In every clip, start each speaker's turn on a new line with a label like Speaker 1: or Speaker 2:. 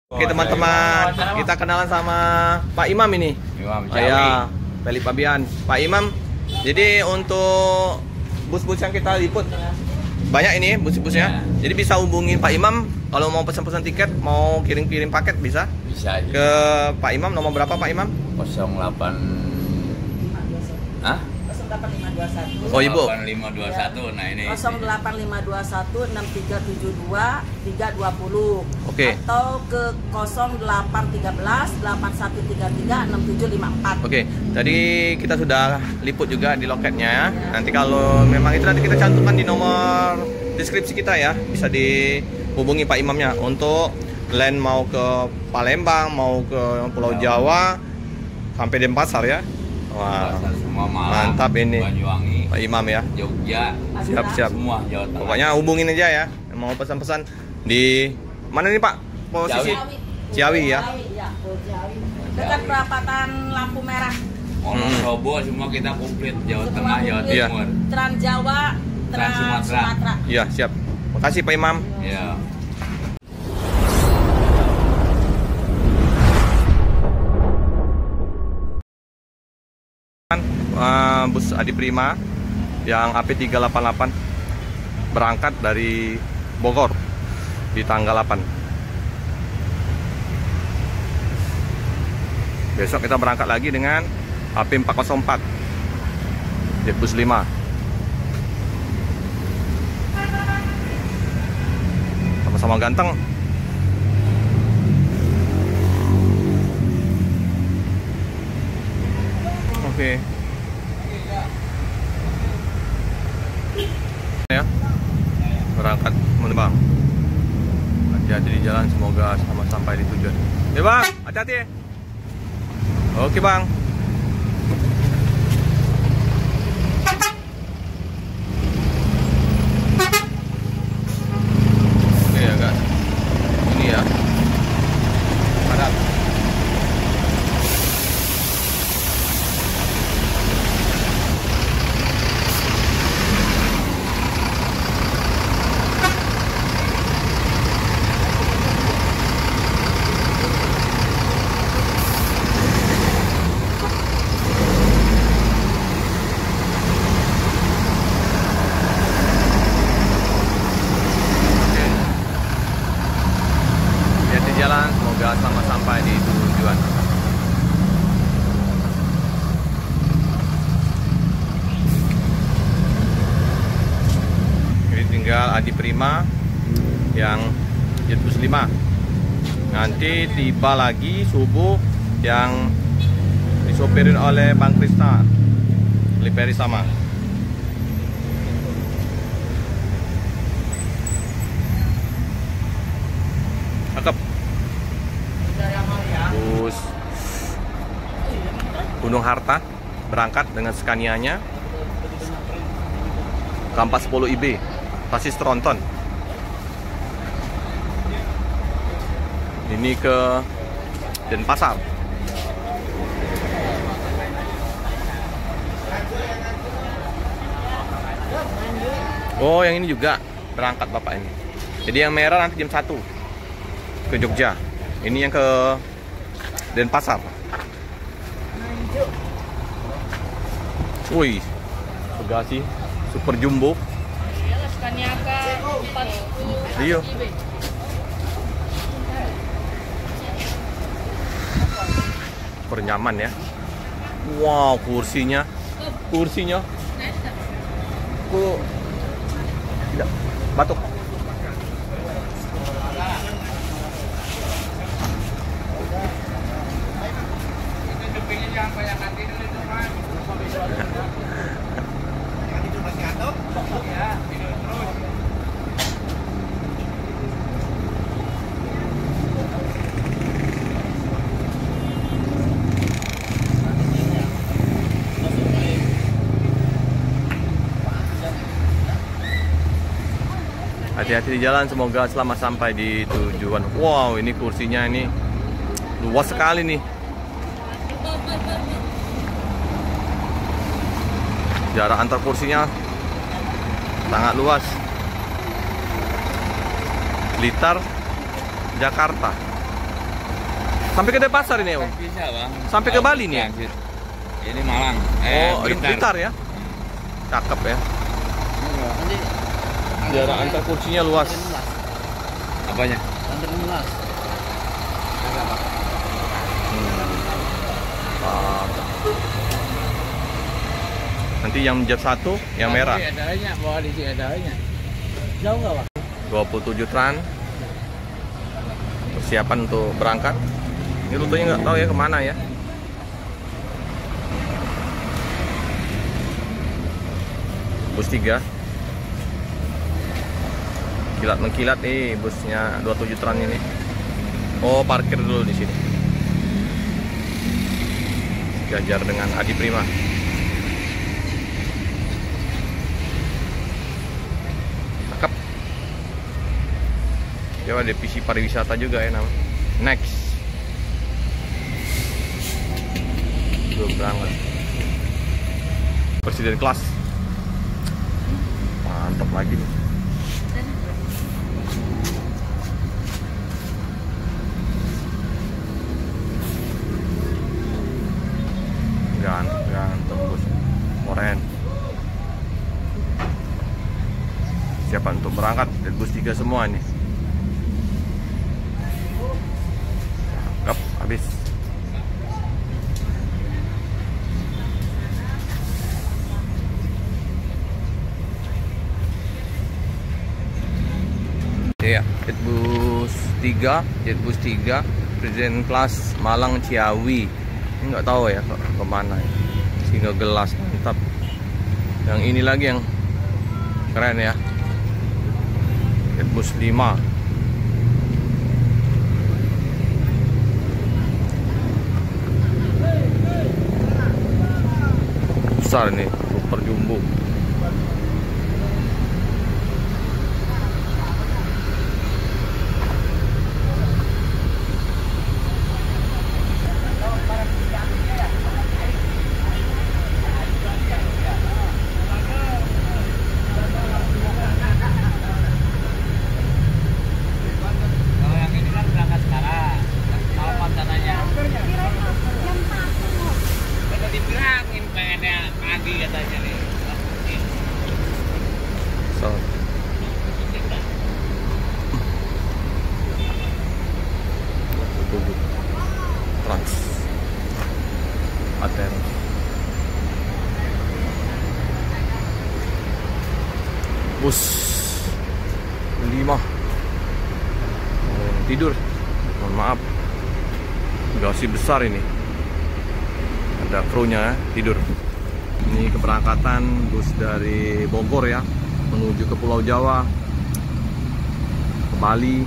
Speaker 1: Oke teman-teman, kita kenalan sama Pak Imam ini.
Speaker 2: Imam
Speaker 1: Ya, Feli Fabian. Pak Imam, jadi untuk bus-bus yang kita liput banyak ini bus-busnya. Jadi bisa hubungin Pak Imam kalau mau pesan-pesan tiket, mau kirim-kirim paket bisa.
Speaker 2: Bisa aja.
Speaker 1: Ke Pak Imam, nomor berapa Pak Imam?
Speaker 2: 08 Hah?
Speaker 3: 08521.
Speaker 1: Oh, Ibu.
Speaker 2: 8521. Nah, ini
Speaker 3: 08521 6372 320.
Speaker 1: Oke.
Speaker 3: Atau ke 0813 8133 6754.
Speaker 1: Oke, tadi kita sudah liput juga di loketnya. Nanti kalau memang itu nanti kita cantumkan di nomor deskripsi kita ya. Bisa dihubungi Pak Imamnya untuk land mau ke Palembang, mau ke Pulau Jawa, sampai Denpasar ya. Wah,
Speaker 2: pasar semua Malang,
Speaker 1: mantap ini
Speaker 2: Banyuwangi,
Speaker 1: Pak Imam ya.
Speaker 2: Jogja,
Speaker 1: Siap-siap.
Speaker 2: semua Jawa Tengah.
Speaker 1: Pokoknya hubungin aja ya. Mau pesan-pesan di mana nih Pak? Posisi Ciawi ya.
Speaker 3: Iya, dekat perapatan lampu merah.
Speaker 2: Wonosobo semua kita komplit, Jawa Tengah, Jawa
Speaker 1: Iya.
Speaker 2: Timur.
Speaker 3: Trans Jawa,
Speaker 2: Trans
Speaker 3: Trans
Speaker 2: Sumatera.
Speaker 3: Sumatera.
Speaker 1: Iya, siap. Makasih Pak Imam.
Speaker 2: Ya.
Speaker 1: Bus Adi Prima yang AP388 berangkat dari Bogor di tanggal 8. Besok kita berangkat lagi dengan AP404 Jetbus 5. Sama-sama ganteng. Oke. Ya, berangkat menebang. Hati-hati di jalan, semoga sama sampai di tujuan. Ya bang, hati-hati. Oke bang. Oke agak ini ya. Padat. Jalan, semoga selamat sampai di tujuan. Ini tinggal Adi Prima yang Jetbus 5. Nanti tiba lagi subuh yang disopirin oleh Bang Krista Liperi sama. Cakep. Bus Gunung Harta berangkat dengan Scania-nya K410 IB Chassis tronton. Ini ke Denpasar. Oh yang ini juga berangkat bapak ini. Jadi yang merah nanti jam 1 ke Jogja. Ini yang ke Denpasar. Wih, bagasi super jumbo. Iya. Super nyaman ya. Wow, kursinya. Kok tidak batuk. Hati-hati di jalan, semoga selamat sampai di tujuan. Wow, ini kursinya ini luas sekali nih. Jarak antar kursinya sangat luas. Blitar, Jakarta. Sampai ke Denpasar ini, Om?
Speaker 2: Bisa, Bang.
Speaker 1: Sampai ke Bali nih?
Speaker 2: Transit. Ini Malang.
Speaker 1: Oh, Blitar ya? Cakep ya. Jarak antar kursinya luas.
Speaker 2: Apanya?
Speaker 4: Lantai 16.
Speaker 1: Nanti yang jam 1 yang merah.
Speaker 4: Adanya, bawa di sini adanya. Jauh nggak, Pak?
Speaker 1: 27 tran. Persiapan untuk berangkat. Ini rutenya nggak tahu ya kemana ya. Bus 3. Kilat mengkilat nih busnya 27 tran ini. Oh, parkir dulu di sini. Jajar dengan Adi Prima. Cakep. Ya, ada divisi pariwisata juga ya nama. Next. Belum berangkat. Presiden kelas. Mantap lagi nih. Ganteng bos. Keren. Siapa untuk berangkat dari bus 3 semua nih. Cakep habis. Ya, Jetbus 3, Jetbus 3, Presiden kelas Malang Ciawi. Ini nggak tahu ya kemana ya. Sehingga gelas mantap. Yang ini lagi yang keren ya. Jetbus 5. Besar nih, super jumbo. Trans Aten bus 5 tidur, mohon maaf, gasi besar ini, ada krunya tidur. Ini keberangkatan bus dari Bogor ya, menuju ke Pulau Jawa, ke Bali,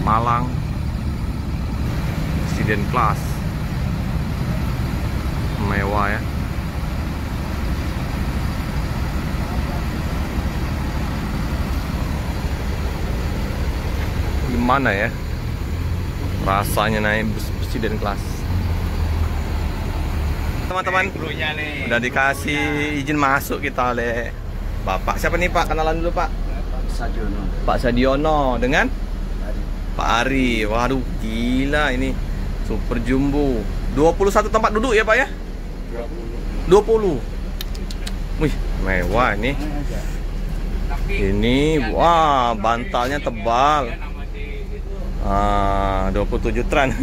Speaker 1: Malang, Presiden kelas, mewah ya. Gimana ya rasanya naik bus Presiden kelas? Teman-teman, udah dikasih izin masuk kita oleh Bapak. Siapa nih Pak? Kenalan dulu Pak.
Speaker 4: Sadiono.
Speaker 1: Pak Sadiono dengan Pak Ari. Waduh, gila ini. Super jumbo. 21 tempat duduk ya Pak ya? 20. Wih, mewah ini. Ini, wah, bantalnya tebal. 27 tran.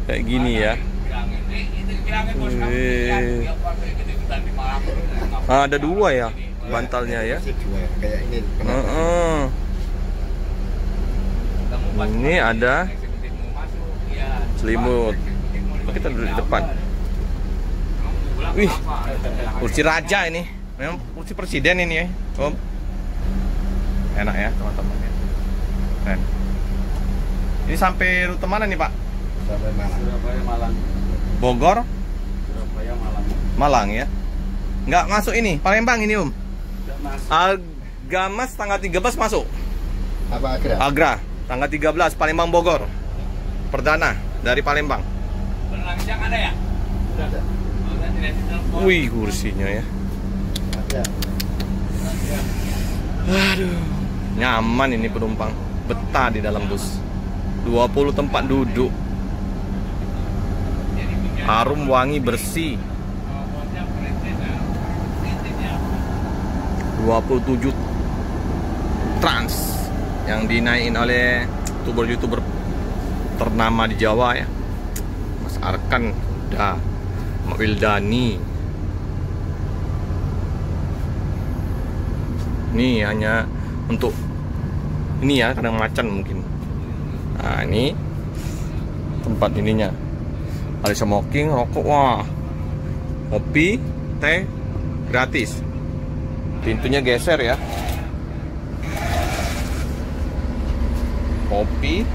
Speaker 1: Kayak gini ya. Ada 2 ya bantalnya ya.
Speaker 4: Kayak ini.
Speaker 1: Ini ada selimut. Kita duduk di depan. Wih, kursi raja ini. Memang kursi presiden ini ya, Om. Enak ya teman-teman ya. Keren. Ini sampai rute mana nih Pak?
Speaker 4: Sampai Malang. Surabaya Malang.
Speaker 1: Bogor?
Speaker 4: Surabaya Malang.
Speaker 1: Malang ya. Nggak masuk ini, Palembang ini Om.
Speaker 4: Sudah masuk.
Speaker 1: Algamas tanggal 13 masuk.
Speaker 4: Apa Agra?
Speaker 1: Agra tanggal 13 Palembang Bogor. Perdana dari Palembang.
Speaker 2: Berlangsung ada ya?
Speaker 4: Sudah ada.
Speaker 1: Wih, kursinya ya.
Speaker 4: Ada.
Speaker 1: Aduh, nyaman ini penumpang. Betah di dalam bus. 20 tempat duduk. Harum, wangi, bersih. 27 trans yang dinaikin oleh youtuber ternama di Jawa ya, Mas Arkan, udah Mak Wildani. Ini hanya untuk ini ya, kadang macan mungkin. Nah ini tempat ininya, ada smoking, rokok, wah, kopi, teh gratis. Pintunya geser ya. Kopi,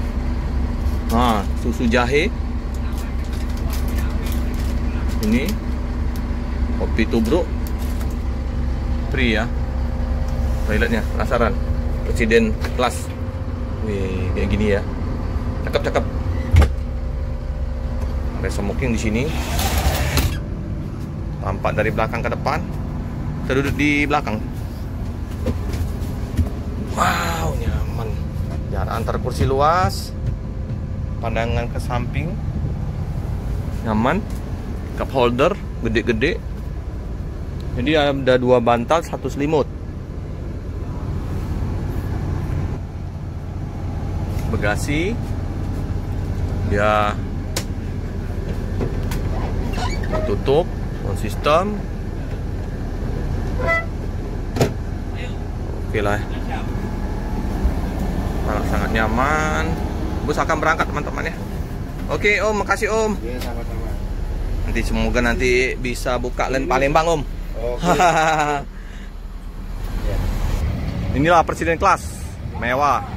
Speaker 1: nah susu jahe, ini kopi tubruk, free ya. Toiletnya penasaran, presiden kelas, wih kayak gini ya, cakep. Ada smoking di sini, tampak dari belakang ke depan. Kita duduk di belakang. Wow, nyaman. Jarak antar kursi luas, pandangan ke samping nyaman, cup holder gede-gede. Jadi ada 2 bantal, 1 selimut. Bagasi dia tutup, sound system. Oke lah, sangat nyaman. Bus akan berangkat teman-teman ya. Oke Om, makasih Om.
Speaker 4: Iya, sama-sama.
Speaker 1: Nanti semoga nanti bisa buka LAN Palembang Om.
Speaker 4: Oke. Ya.
Speaker 1: Inilah presiden kelas mewah.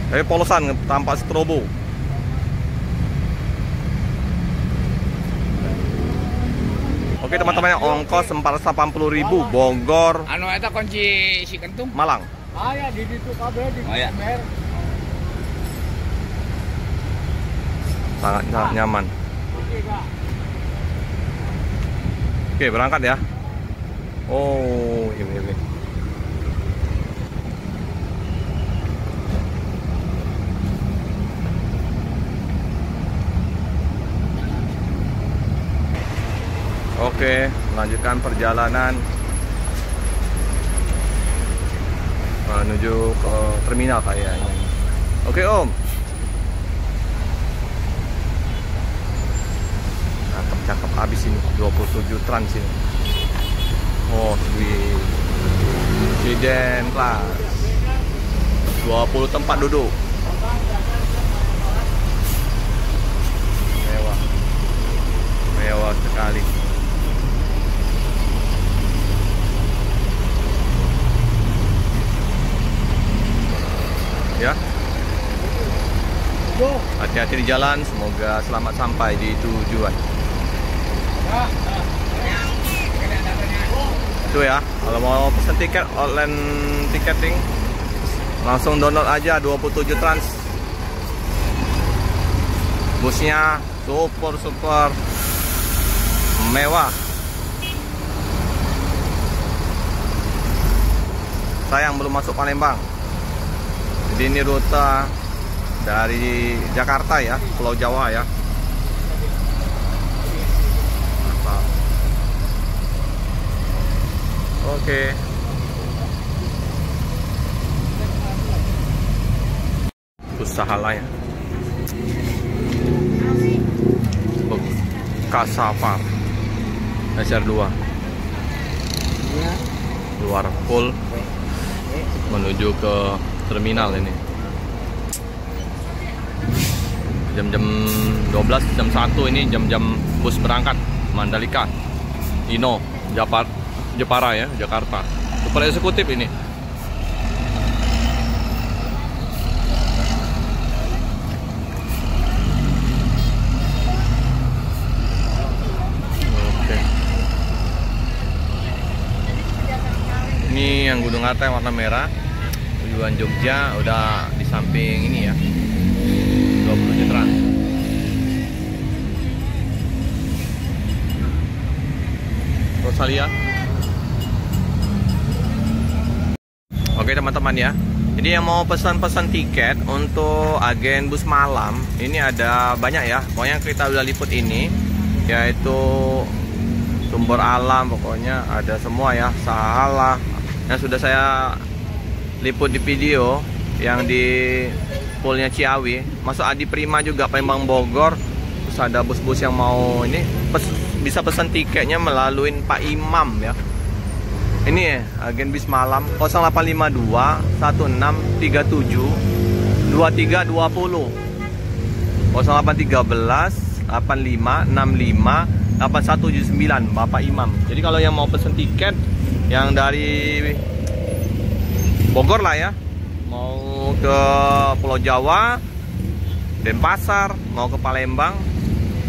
Speaker 1: Tapi polosan tampak strobo. Oke teman-teman, ongkos 480.000 Bogor,
Speaker 2: Anu eta kunci si kentung.
Speaker 1: Malang.
Speaker 4: Ya di situ kabel di
Speaker 2: Oh ya.
Speaker 1: Sangat nyaman. Oke, berangkat ya. Oh, ini. Oke, melanjutkan perjalanan menuju ke terminal kayaknya. Oke Om. Cakep habis ini, 27 trans ini. Oh, sweet. Presiden kelas, 20 tempat duduk. Mewah sekali. Ya, hati-hati di jalan, semoga selamat sampai di tujuan. Itu ya, kalau mau pesen tiket online ticketing langsung download aja 27 trans. Busnya super mewah. Sayang belum masuk Palembang. Jadi ini rute dari Jakarta ya, Pulau Jawa ya. Mantap. Oke. Usaha lain. Kasapar SR2 luar full menuju ke terminal ini. Jam-jam 12, jam 1 ini jam-jam bus berangkat Mandalika, Ino, Jepara ya, Jakarta. Super eksekutif ini. Oke. Ini yang Gunung Atai warna merah. Tujuan Jogja udah di samping ini ya, 20 Trans. Rosalia. Oke teman-teman ya. Jadi yang mau pesan-pesan tiket untuk agen bus malam ini ada banyak ya. Pokoknya kita udah liput ini, yaitu Sumber Alam, pokoknya ada semua ya. Salah yang sudah saya liput di video yang di poolnya Ciawi, masuk Adi Prima juga Palembang Bogor. Terus ada bus-bus yang mau ini bisa pesan tiketnya melalui Pak Imam ya. Ini ya, agen bis malam 0852 1637 2320 0813 85 65 8179 Bapak Imam. Jadi kalau yang mau pesen tiket yang dari Bogor lah ya, mau ke Pulau Jawa, Denpasar, mau ke Palembang,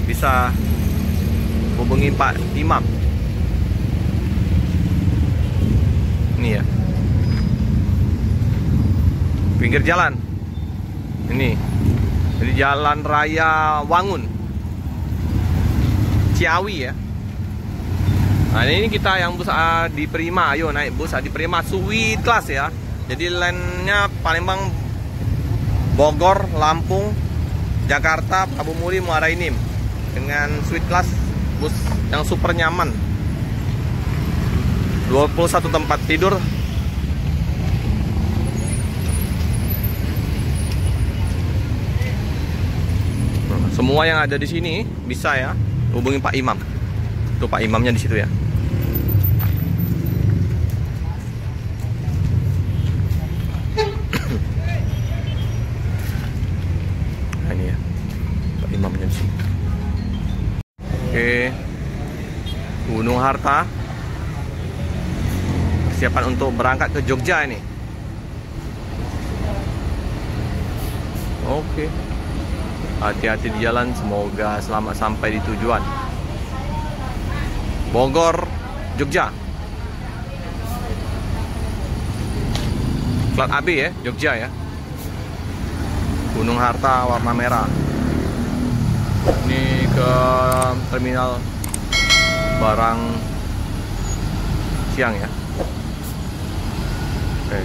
Speaker 1: bisa hubungi Pak Imam. Ini ya, pinggir jalan ini, jadi jalan raya Wangun Ciawi ya. Nah ini kita yang bus Adi Prima, ayo naik bus Adi Prima Sweet Class ya. Jadi line-nya Palembang, Bogor, Lampung, Jakarta, Prabu Muli, Muara Enim dengan Sweet Class, bus yang super nyaman. 21 tempat tidur. Semua yang ada di sini bisa ya hubungi Pak Imam. Tuh Pak Imamnya di situ ya. Nah, ini ya Pak Imamnya di sini. Oke, Gunung Harta. Persiapan untuk berangkat ke Jogja ini. Oke. Hati-hati di jalan, semoga selamat sampai di tujuan. Bogor, Jogja. Plat AB ya, Jogja ya. Gunung Harta warna merah. Ini ke terminal barang siang ya. Oke.